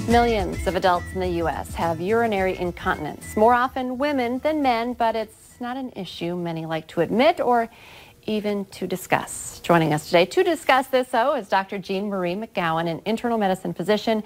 Millions of adults in the U.S. have urinary incontinence. More often women than men, but it's not an issue many like to admit or even to discuss. Joining us today to discuss this, though, is Dr. Jean Marie McGowan, an internal medicine physician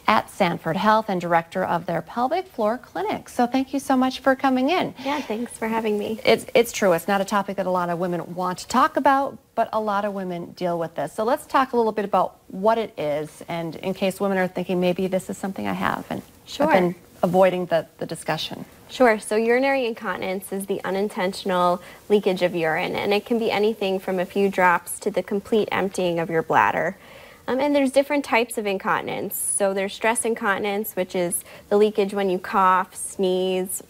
at Sanford Health and director of their pelvic floor clinic. So thank you so much for coming in. Yeah, thanks for having me. It's true. It's not a topic that a lot of women want to talk about, but a lot of women deal with this. So let's talk a little bit about what it is, and in case women are thinking maybe this is something I have, and Sure. I've been avoiding the discussion. Sure. So urinary incontinence is the unintentional leakage of urine, and it can be anything from a few drops to the complete emptying of your bladder. And there's different types of incontinence. So there's stress incontinence, which is the leakage when you cough, sneeze,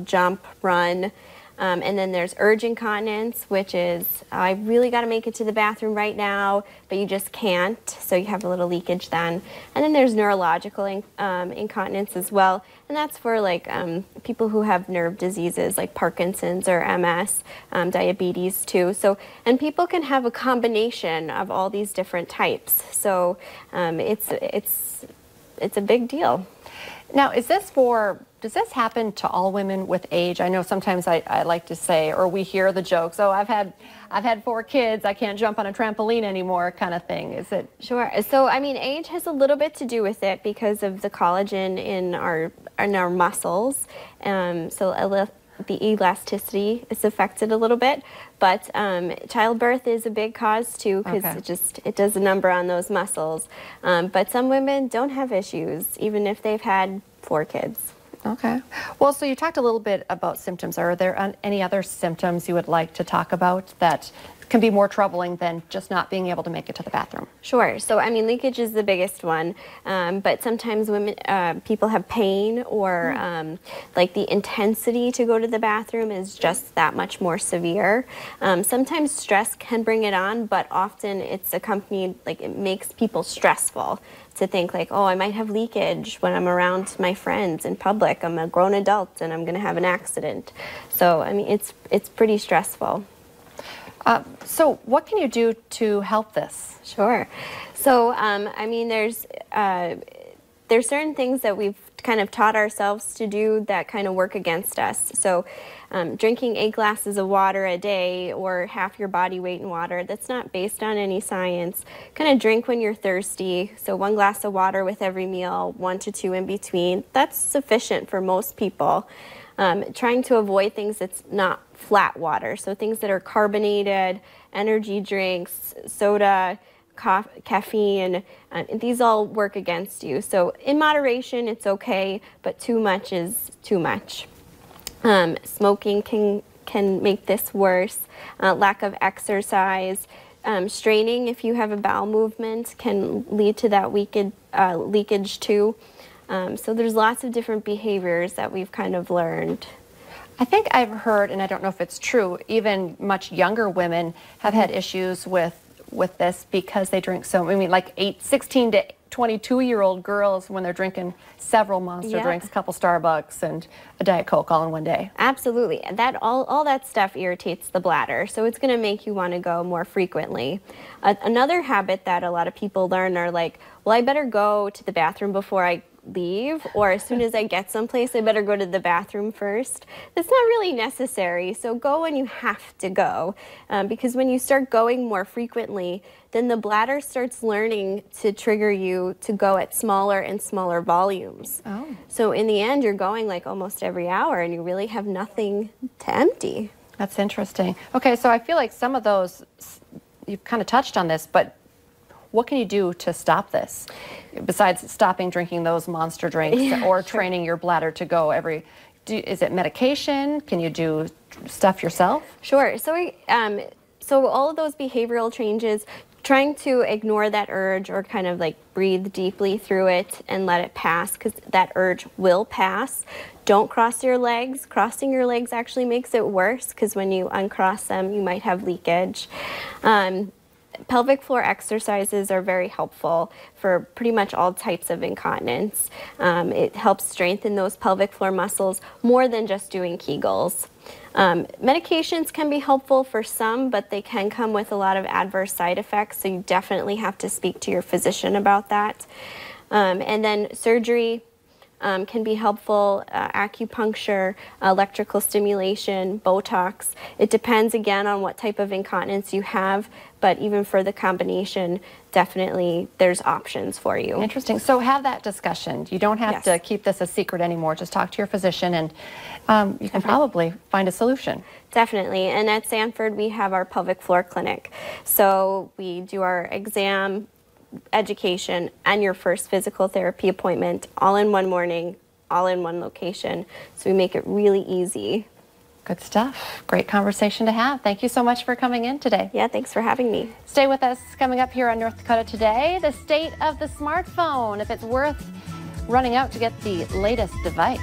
jump, run. And then there's urge incontinence, which is, I really got to make it to the bathroom right now, but you just can't, so you have a little leakage then. And then there's neurological incontinence as well, and that's for like people who have nerve diseases like Parkinson's or MS, diabetes too. So, and people can have a combination of all these different types. So it's a big deal. Now, does this happen to all women with age? I know sometimes I like to say, or we hear the jokes, oh, I've had 4 kids, I can't jump on a trampoline anymore, kind of thing. Is it? Sure. So, I mean, age has a little bit to do with it because of the collagen in our muscles. The elasticity is affected a little bit, but childbirth is a big cause too, because it does a number on those muscles. But some women don't have issues, even if they've had 4 kids. Okay. Well, so you talked a little bit about symptoms. Are there any other symptoms you would like to talk about that can be more troubling than just not being able to make it to the bathroom? Sure. So, I mean, leakage is the biggest one, but sometimes people have pain, or like the intensity to go to the bathroom is just that much more severe. Sometimes stress can bring it on, but often it's accompanied, like it makes people stressful to think like, oh, I might have leakage when I'm around my friends in public. I'm a grown adult and I'm going to have an accident. So, I mean, it's pretty stressful. So what can you do to help this? Sure. So, I mean, there's certain things that we've kind of taught ourselves to do that kind of work against us. So, drinking 8 glasses of water a day or half your body weight in water, that's not based on any science. Kind of drink when you're thirsty. So 1 glass of water with every meal, 1 to 2 in between. That's sufficient for most people. Trying to avoid things that's not flat water, so things that are carbonated, energy drinks, soda, caffeine, these all work against you. So in moderation, it's okay, but too much is too much. Smoking can make this worse. Lack of exercise, straining if you have a bowel movement can lead to that leakage too. So there's lots of different behaviors that we've kind of learned. I think I've heard, and I don't know if it's true, even much younger women have had issues with this because they drink so, I mean, like 16 to 22-year-old girls when they're drinking several Monster drinks, a couple Starbucks, and a Diet Coke all in one day. Absolutely. And that all that stuff irritates the bladder, so it's going to make you want to go more frequently. Another habit that a lot of people learn are like, well, I better go to the bathroom before I leave, or as soon as I get someplace, I better go to the bathroom first. That's not really necessary. So go when you have to go, because when you start going more frequently, then the bladder starts learning to trigger you to go at smaller and smaller volumes. Oh. So in the end, you're going like almost every hour, and you really have nothing to empty. That's interesting. Okay, so I feel like some of those, you've kind of touched on this, but what can you do to stop this, besides stopping drinking those Monster drinks or training your bladder to go is it medication? Can you do stuff yourself? Sure. So all of those behavioral changes, trying to ignore that urge or kind of like breathe deeply through it and let it pass, because that urge will pass. Don't cross your legs. Crossing your legs actually makes it worse, because when you uncross them, you might have leakage. Pelvic floor exercises are very helpful for pretty much all types of incontinence. It helps strengthen those pelvic floor muscles more than just doing Kegels. Medications can be helpful for some, but they can come with a lot of adverse side effects, so you definitely have to speak to your physician about that. And then surgery can be helpful, acupuncture, electrical stimulation, Botox. It depends again on what type of incontinence you have, but even for the combination, definitely there's options for you. Interesting. So have that discussion. You don't have to keep this a secret anymore. Just talk to your physician and you can probably find a solution. Definitely. And at Sanford, we have our pelvic floor clinic. So we do our exam, education, and your first physical therapy appointment all in one morning, all in one location. So we make it really easy. Good stuff. Great conversation to have. Thank you so much for coming in today. Yeah, thanks for having me. Stay with us. Coming up here on North Dakota Today, the state of the smartphone, if it's worth running out to get the latest device.